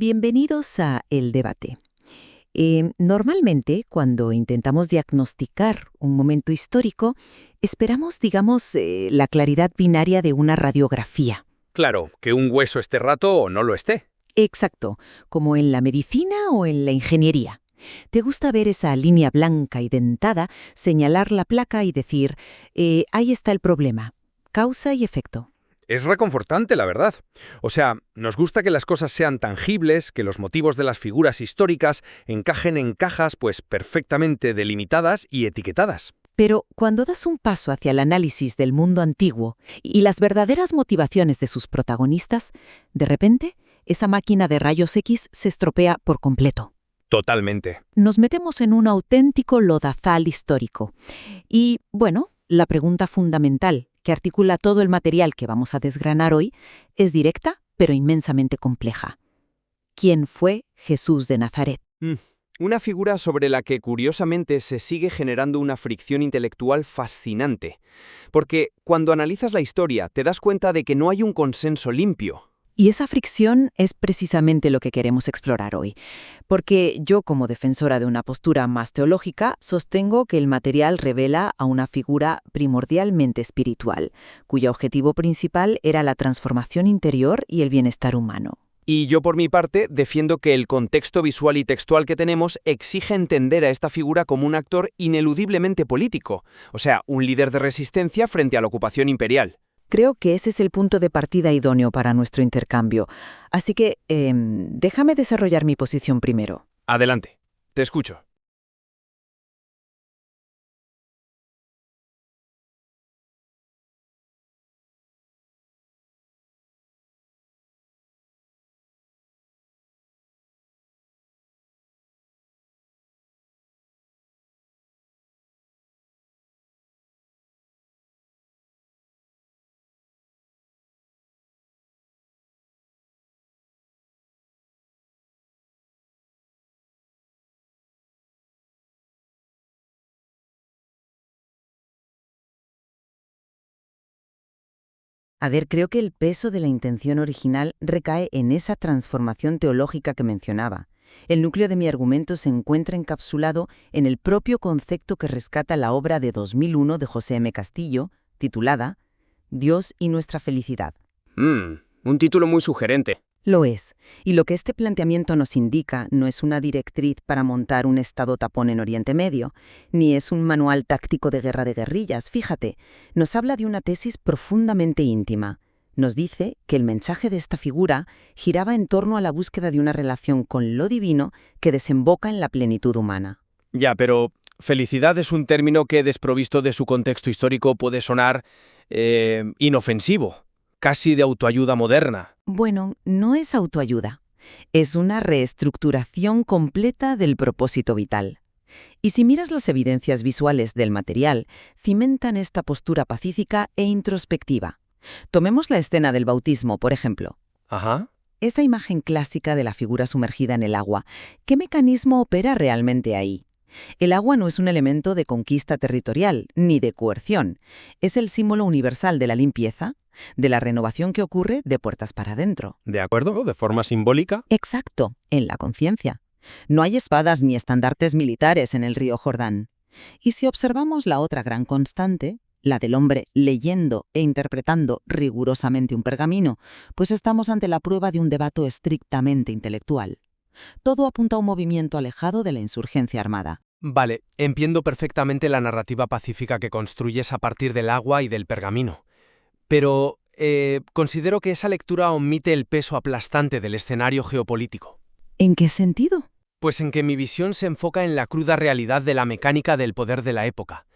Bienvenidos a El Debate. Normalmente, cuando intentamos diagnosticar un momento histórico, esperamos, digamos, la claridad binaria de una radiografía. Claro, que un hueso esté rato o no lo esté. Exacto, como en la medicina o en la ingeniería. ¿Te gusta ver esa línea blanca y dentada, señalar la placa y decir, ahí está el problema, causa y efecto? Es reconfortante, la verdad. O sea, nos gusta que las cosas sean tangibles, que los motivos de las figuras históricas encajen en cajas pues perfectamente delimitadas y etiquetadas. Pero cuando das un paso hacia el análisis del mundo antiguo y las verdaderas motivaciones de sus protagonistas, de repente, esa máquina de rayos X se estropea por completo. Totalmente. Nos metemos en un auténtico lodazal histórico. Y, bueno, la pregunta fundamental que articula todo el material que vamos a desgranar hoy es directa, pero inmensamente compleja. ¿Quién fue Jesús de Nazaret? Una figura sobre la que curiosamente se sigue generando una fricción intelectual fascinante. Porque cuando analizas la historia te das cuenta de que no hay un consenso limpio. Y esa fricción es precisamente lo que queremos explorar hoy, porque yo, como defensora de una postura más teológica, sostengo que el material revela a una figura primordialmente espiritual, cuyo objetivo principal era la transformación interior y el bienestar humano. Y yo, por mi parte, defiendo que el contexto visual y textual que tenemos exige entender a esta figura como un actor ineludiblemente político, o sea, un líder de resistencia frente a la ocupación imperial. Creo que ese es el punto de partida idóneo para nuestro intercambio. Así que, déjame desarrollar mi posición primero. Adelante, te escucho. A ver, creo que el peso de la intención original recae en esa transformación teológica que mencionaba. El núcleo de mi argumento se encuentra encapsulado en el propio concepto que rescata la obra de 2001 de José M. Castillo, titulada Dios y nuestra felicidad. Un título muy sugerente. Lo es, y lo que este planteamiento nos indica no es una directriz para montar un estado tapón en Oriente Medio, ni es un manual táctico de guerra de guerrillas, fíjate, nos habla de una tesis profundamente íntima. Nos dice que el mensaje de esta figura giraba en torno a la búsqueda de una relación con lo divino que desemboca en la plenitud humana. Ya, pero felicidad es un término que, desprovisto de su contexto histórico, puede sonar inofensivo, casi de autoayuda moderna. Bueno, no es autoayuda. Es una reestructuración completa del propósito vital. Y si miras las evidencias visuales del material, cimentan esta postura pacífica e introspectiva. Tomemos la escena del bautismo, por ejemplo. Ajá. Esa imagen clásica de la figura sumergida en el agua, ¿qué mecanismo opera realmente ahí? El agua no es un elemento de conquista territorial, ni de coerción. Es el símbolo universal de la limpieza, de la renovación que ocurre de puertas para adentro. ¿De acuerdo? De forma simbólica. Exacto, en la conciencia. No hay espadas ni estandartes militares en el río Jordán. Y si observamos la otra gran constante, la del hombre leyendo e interpretando rigurosamente un pergamino, pues estamos ante la prueba de un debate estrictamente intelectual. Todo apunta a un movimiento alejado de la insurgencia armada. Vale, entiendo perfectamente la narrativa pacífica que construyes a partir del agua y del pergamino. Pero considero que esa lectura omite el peso aplastante del escenario geopolítico. ¿En qué sentido? Pues en que mi visión se enfoca en la cruda realidad de la mecánica del poder de la época.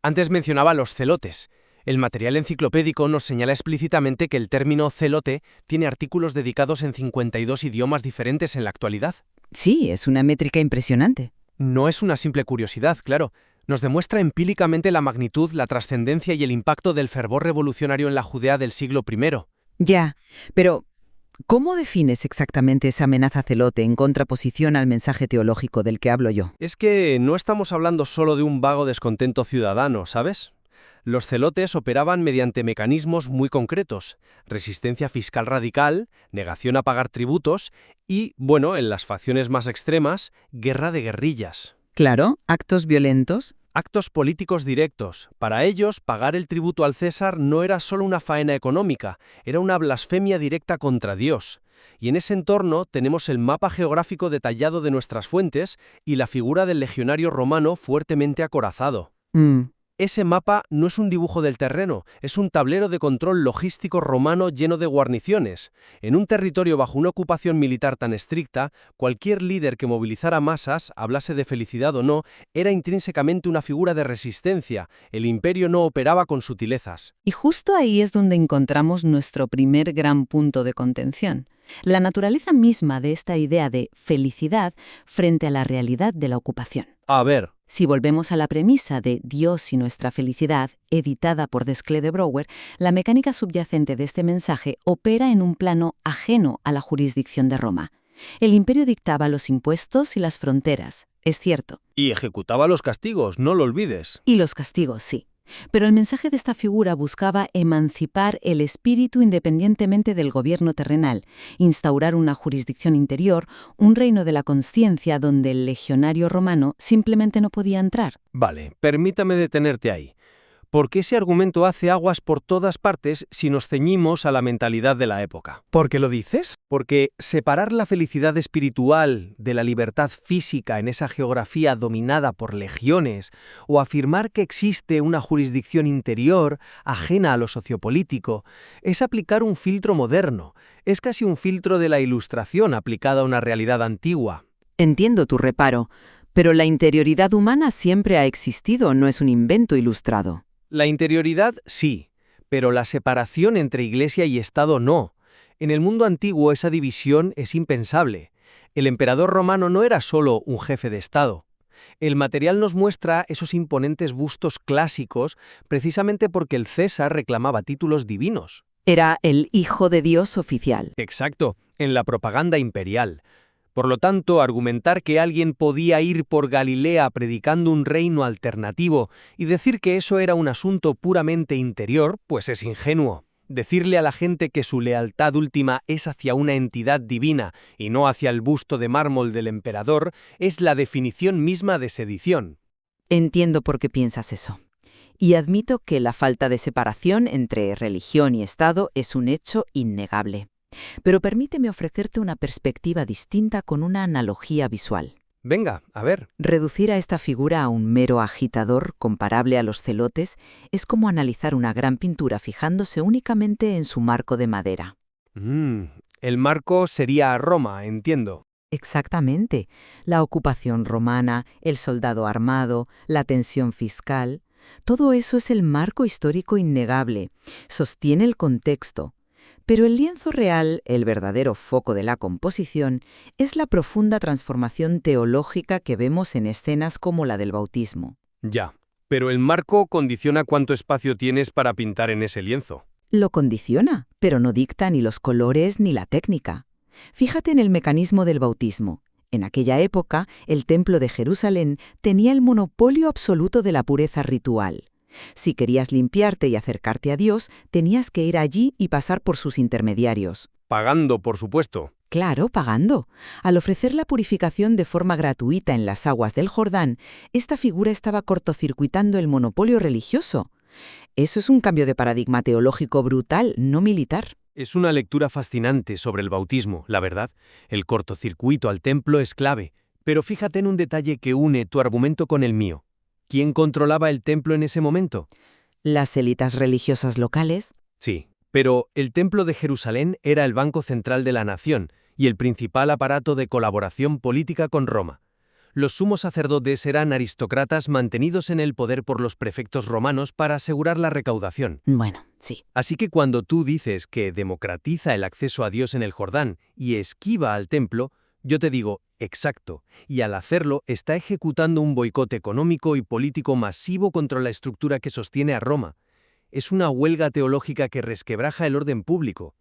Antes mencionaba los celotes. El material enciclopédico nos señala explícitamente que el término celote tiene artículos dedicados en 52 idiomas diferentes en la actualidad. Sí, es una métrica impresionante. No es una simple curiosidad, claro. Nos demuestra empíricamente la magnitud, la trascendencia y el impacto del fervor revolucionario en la Judea del siglo I. Ya, pero ¿cómo defines exactamente esa amenaza celote en contraposición al mensaje teológico del que hablo yo? Es que no estamos hablando solo de un vago descontento ciudadano, ¿sabes? Los celotes operaban mediante mecanismos muy concretos: resistencia fiscal radical, negación a pagar tributos y, bueno, en las facciones más extremas, guerra de guerrillas. Claro, actos violentos. Actos políticos directos. Para ellos, pagar el tributo al César no era solo una faena económica, era una blasfemia directa contra Dios. Y en ese entorno tenemos el mapa geográfico detallado de nuestras fuentes y la figura del legionario romano fuertemente acorazado. Ese mapa no es un dibujo del terreno, es un tablero de control logístico romano lleno de guarniciones. En un territorio bajo una ocupación militar tan estricta, cualquier líder que movilizara masas, hablase de felicidad o no, era intrínsecamente una figura de resistencia. El imperio no operaba con sutilezas. Y justo ahí es donde encontramos nuestro primer gran punto de contención. La naturaleza misma de esta idea de felicidad frente a la realidad de la ocupación. A ver. Si volvemos a la premisa de Dios y nuestra felicidad, editada por Desclée de Brouwer, la mecánica subyacente de este mensaje opera en un plano ajeno a la jurisdicción de Roma. El imperio dictaba los impuestos y las fronteras, es cierto. Y ejecutaba los castigos, no lo olvides. Y los castigos, sí. Pero el mensaje de esta figura buscaba emancipar el espíritu independientemente del gobierno terrenal, instaurar una jurisdicción interior, un reino de la consciencia donde el legionario romano simplemente no podía entrar. Vale, permítame detenerte ahí. Porque ese argumento hace aguas por todas partes si nos ceñimos a la mentalidad de la época. ¿Por qué lo dices? Porque separar la felicidad espiritual de la libertad física en esa geografía dominada por legiones, o afirmar que existe una jurisdicción interior ajena a lo sociopolítico, es aplicar un filtro moderno, es casi un filtro de la Ilustración aplicada a una realidad antigua. Entiendo tu reparo, pero la interioridad humana siempre ha existido, no es un invento ilustrado. La interioridad sí, pero la separación entre Iglesia y Estado no. En el mundo antiguo esa división es impensable. El emperador romano no era solo un jefe de Estado. El material nos muestra esos imponentes bustos clásicos precisamente porque el César reclamaba títulos divinos. Era el Hijo de Dios oficial. Exacto, en la propaganda imperial. Por lo tanto, argumentar que alguien podía ir por Galilea predicando un reino alternativo y decir que eso era un asunto puramente interior, pues es ingenuo. Decirle a la gente que su lealtad última es hacia una entidad divina y no hacia el busto de mármol del emperador es la definición misma de sedición. Entiendo por qué piensas eso. Y admito que la falta de separación entre religión y Estado es un hecho innegable. Pero permíteme ofrecerte una perspectiva distinta con una analogía visual. Venga, a ver. Reducir a esta figura a un mero agitador comparable a los celotes es como analizar una gran pintura fijándose únicamente en su marco de madera. El marco sería Roma, entiendo. Exactamente. La ocupación romana, el soldado armado, la tensión fiscal. Todo eso es el marco histórico innegable. Sostiene el contexto. Pero el lienzo real, el verdadero foco de la composición, es la profunda transformación teológica que vemos en escenas como la del bautismo. Ya, pero el marco condiciona cuánto espacio tienes para pintar en ese lienzo. Lo condiciona, pero no dicta ni los colores ni la técnica. Fíjate en el mecanismo del bautismo. En aquella época, el templo de Jerusalén tenía el monopolio absoluto de la pureza ritual. Si querías limpiarte y acercarte a Dios, tenías que ir allí y pasar por sus intermediarios. Pagando, por supuesto. Claro, pagando. Al ofrecer la purificación de forma gratuita en las aguas del Jordán, esta figura estaba cortocircuitando el monopolio religioso. Eso es un cambio de paradigma teológico brutal, no militar. Es una lectura fascinante sobre el bautismo, la verdad. El cortocircuito al templo es clave, pero fíjate en un detalle que une tu argumento con el mío. ¿Quién controlaba el templo en ese momento? ¿Las élites religiosas locales? Sí, pero el templo de Jerusalén era el banco central de la nación y el principal aparato de colaboración política con Roma. Los sumos sacerdotes eran aristócratas mantenidos en el poder por los prefectos romanos para asegurar la recaudación. Bueno, sí. Así que cuando tú dices que democratiza el acceso a Dios en el Jordán y esquiva al templo, yo te digo, exacto, y al hacerlo está ejecutando un boicot económico y político masivo contra la estructura que sostiene a Roma. Es una huelga teológica que resquebraja el orden público.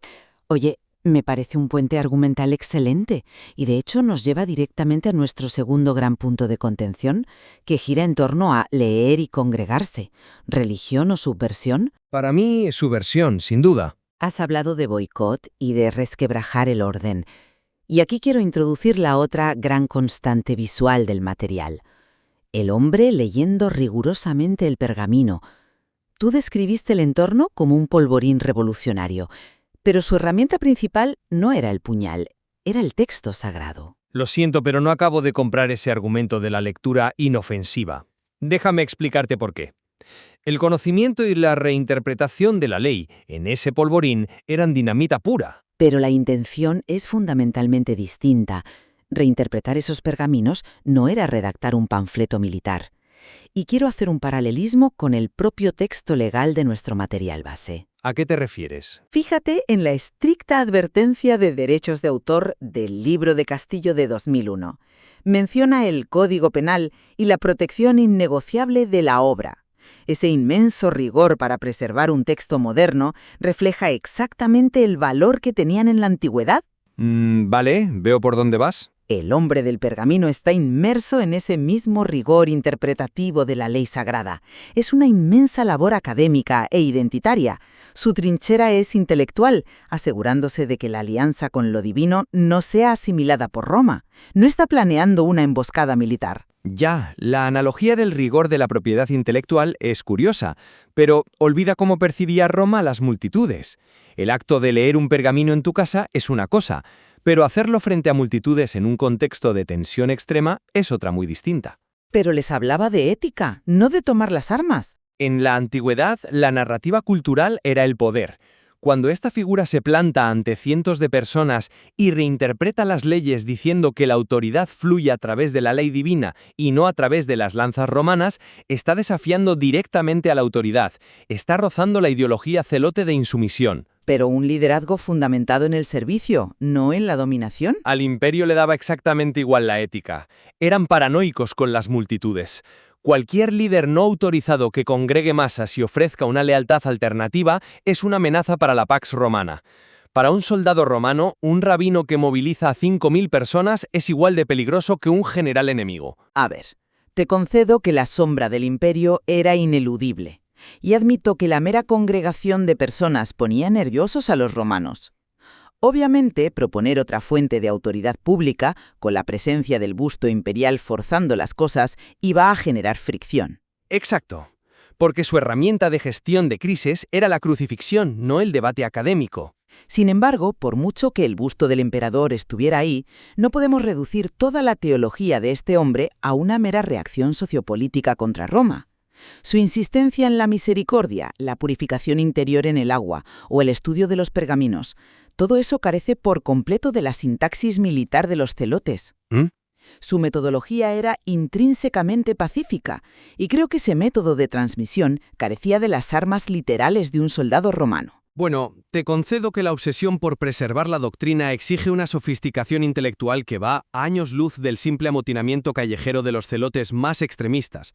Oye, Me parece un puente argumental excelente y de hecho nos lleva directamente a nuestro segundo gran punto de contención, que gira en torno a leer y congregarse, religión o subversión. Para mí, subversión, sin duda. Has hablado de boicot y de resquebrajar el orden. Y aquí quiero introducir la otra gran constante visual del material. El hombre leyendo rigurosamente el pergamino. Tú describiste el entorno como un polvorín revolucionario, pero su herramienta principal no era el puñal, era el texto sagrado. Lo siento, pero no acabo de comprar ese argumento de la lectura inofensiva. Déjame explicarte por qué. El conocimiento y la reinterpretación de la ley en ese polvorín eran dinamita pura. Pero la intención es fundamentalmente distinta. Reinterpretar esos pergaminos no era redactar un panfleto militar. Y quiero hacer un paralelismo con el propio texto legal de nuestro material base. ¿A qué te refieres? Fíjate en la estricta advertencia de derechos de autor del Libro de Castillo de 2001. Menciona el Código Penal y la protección innegociable de la obra. Ese inmenso rigor para preservar un texto moderno refleja exactamente el valor que tenían en la antigüedad. Vale, veo por dónde vas. El hombre del pergamino está inmerso en ese mismo rigor interpretativo de la ley sagrada. Es una inmensa labor académica e identitaria. Su trinchera es intelectual, asegurándose de que la alianza con lo divino no sea asimilada por Roma. No está planeando una emboscada militar. Ya, la analogía del rigor de la propiedad intelectual es curiosa, pero olvida cómo percibía Roma a las multitudes. El acto de leer un pergamino en tu casa es una cosa, pero hacerlo frente a multitudes en un contexto de tensión extrema es otra muy distinta. Pero les hablaba de ética, no de tomar las armas. En la antigüedad, la narrativa cultural era el poder. Cuando esta figura se planta ante cientos de personas y reinterpreta las leyes diciendo que la autoridad fluye a través de la ley divina y no a través de las lanzas romanas, está desafiando directamente a la autoridad, está rozando la ideología celote de insumisión. Pero un liderazgo fundamentado en el servicio, no en la dominación. Al imperio le daba exactamente igual la ética. Eran paranoicos con las multitudes. Cualquier líder no autorizado que congregue masas y ofrezca una lealtad alternativa es una amenaza para la Pax Romana. Para un soldado romano, un rabino que moviliza a 5.000 personas es igual de peligroso que un general enemigo. A ver, te concedo que la sombra del imperio era ineludible. Y admito que la mera congregación de personas ponía nerviosos a los romanos. Obviamente, proponer otra fuente de autoridad pública, con la presencia del busto imperial forzando las cosas, iba a generar fricción. Exacto, porque su herramienta de gestión de crisis era la crucifixión, no el debate académico. Sin embargo, por mucho que el busto del emperador estuviera ahí, no podemos reducir toda la teología de este hombre a una mera reacción sociopolítica contra Roma. Su insistencia en la misericordia, la purificación interior en el agua o el estudio de los pergaminos, todo eso carece por completo de la sintaxis militar de los celotes. Su metodología era intrínsecamente pacífica, y creo que ese método de transmisión carecía de las armas literales de un soldado romano. Bueno, te concedo que la obsesión por preservar la doctrina exige una sofisticación intelectual que va a años luz del simple amotinamiento callejero de los celotes más extremistas.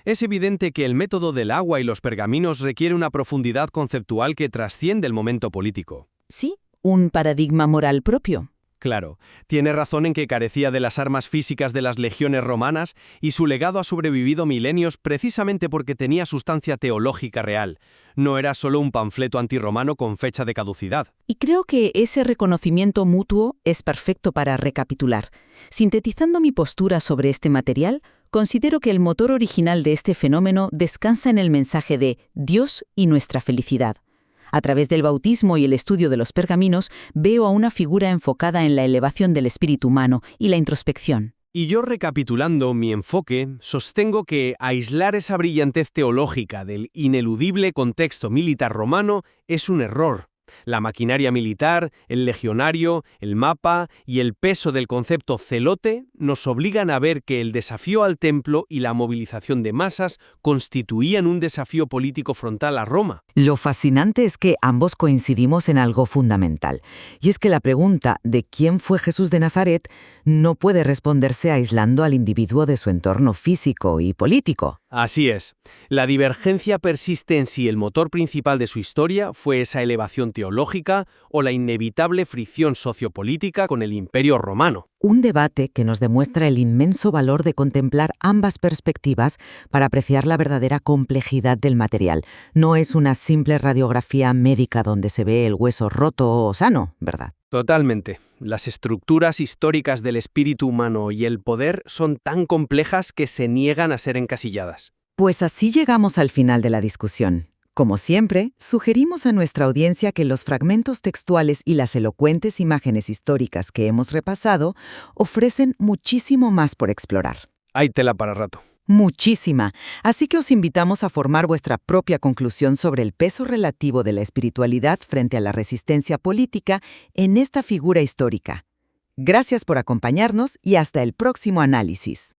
Es evidente que el método del agua y los pergaminos requiere una profundidad conceptual que trasciende el momento político. Sí, un paradigma moral propio. Claro, tiene razón en que carecía de las armas físicas de las legiones romanas y su legado ha sobrevivido milenios precisamente porque tenía sustancia teológica real. No era solo un panfleto antirromano con fecha de caducidad. Y creo que ese reconocimiento mutuo es perfecto para recapitular. Sintetizando mi postura sobre este material, considero que el motor original de este fenómeno descansa en el mensaje de Dios y nuestra felicidad. A través del bautismo y el estudio de los pergaminos, veo a una figura enfocada en la elevación del espíritu humano y la introspección. Y yo, recapitulando mi enfoque, sostengo que aislar esa brillantez teológica del ineludible contexto militar romano es un error. La maquinaria militar, el legionario, el mapa y el peso del concepto celote nos obligan a ver que el desafío al templo y la movilización de masas constituían un desafío político frontal a Roma. Lo fascinante es que ambos coincidimos en algo fundamental, y es que la pregunta de quién fue Jesús de Nazaret no puede responderse aislando al individuo de su entorno físico y político. Así es. La divergencia persiste en si el motor principal de su historia fue esa elevación teológica o la inevitable fricción sociopolítica con el Imperio Romano. Un debate que nos demuestra el inmenso valor de contemplar ambas perspectivas para apreciar la verdadera complejidad del material. No es una simple radiografía médica donde se ve el hueso roto o sano, ¿verdad? Totalmente. Las estructuras históricas del espíritu humano y el poder son tan complejas que se niegan a ser encasilladas. Pues así llegamos al final de la discusión. Como siempre, sugerimos a nuestra audiencia que los fragmentos textuales y las elocuentes imágenes históricas que hemos repasado ofrecen muchísimo más por explorar. Hay tela para rato. Muchísima. Así que os invitamos a formar vuestra propia conclusión sobre el peso relativo de la espiritualidad frente a la resistencia política en esta figura histórica. Gracias por acompañarnos y hasta el próximo análisis.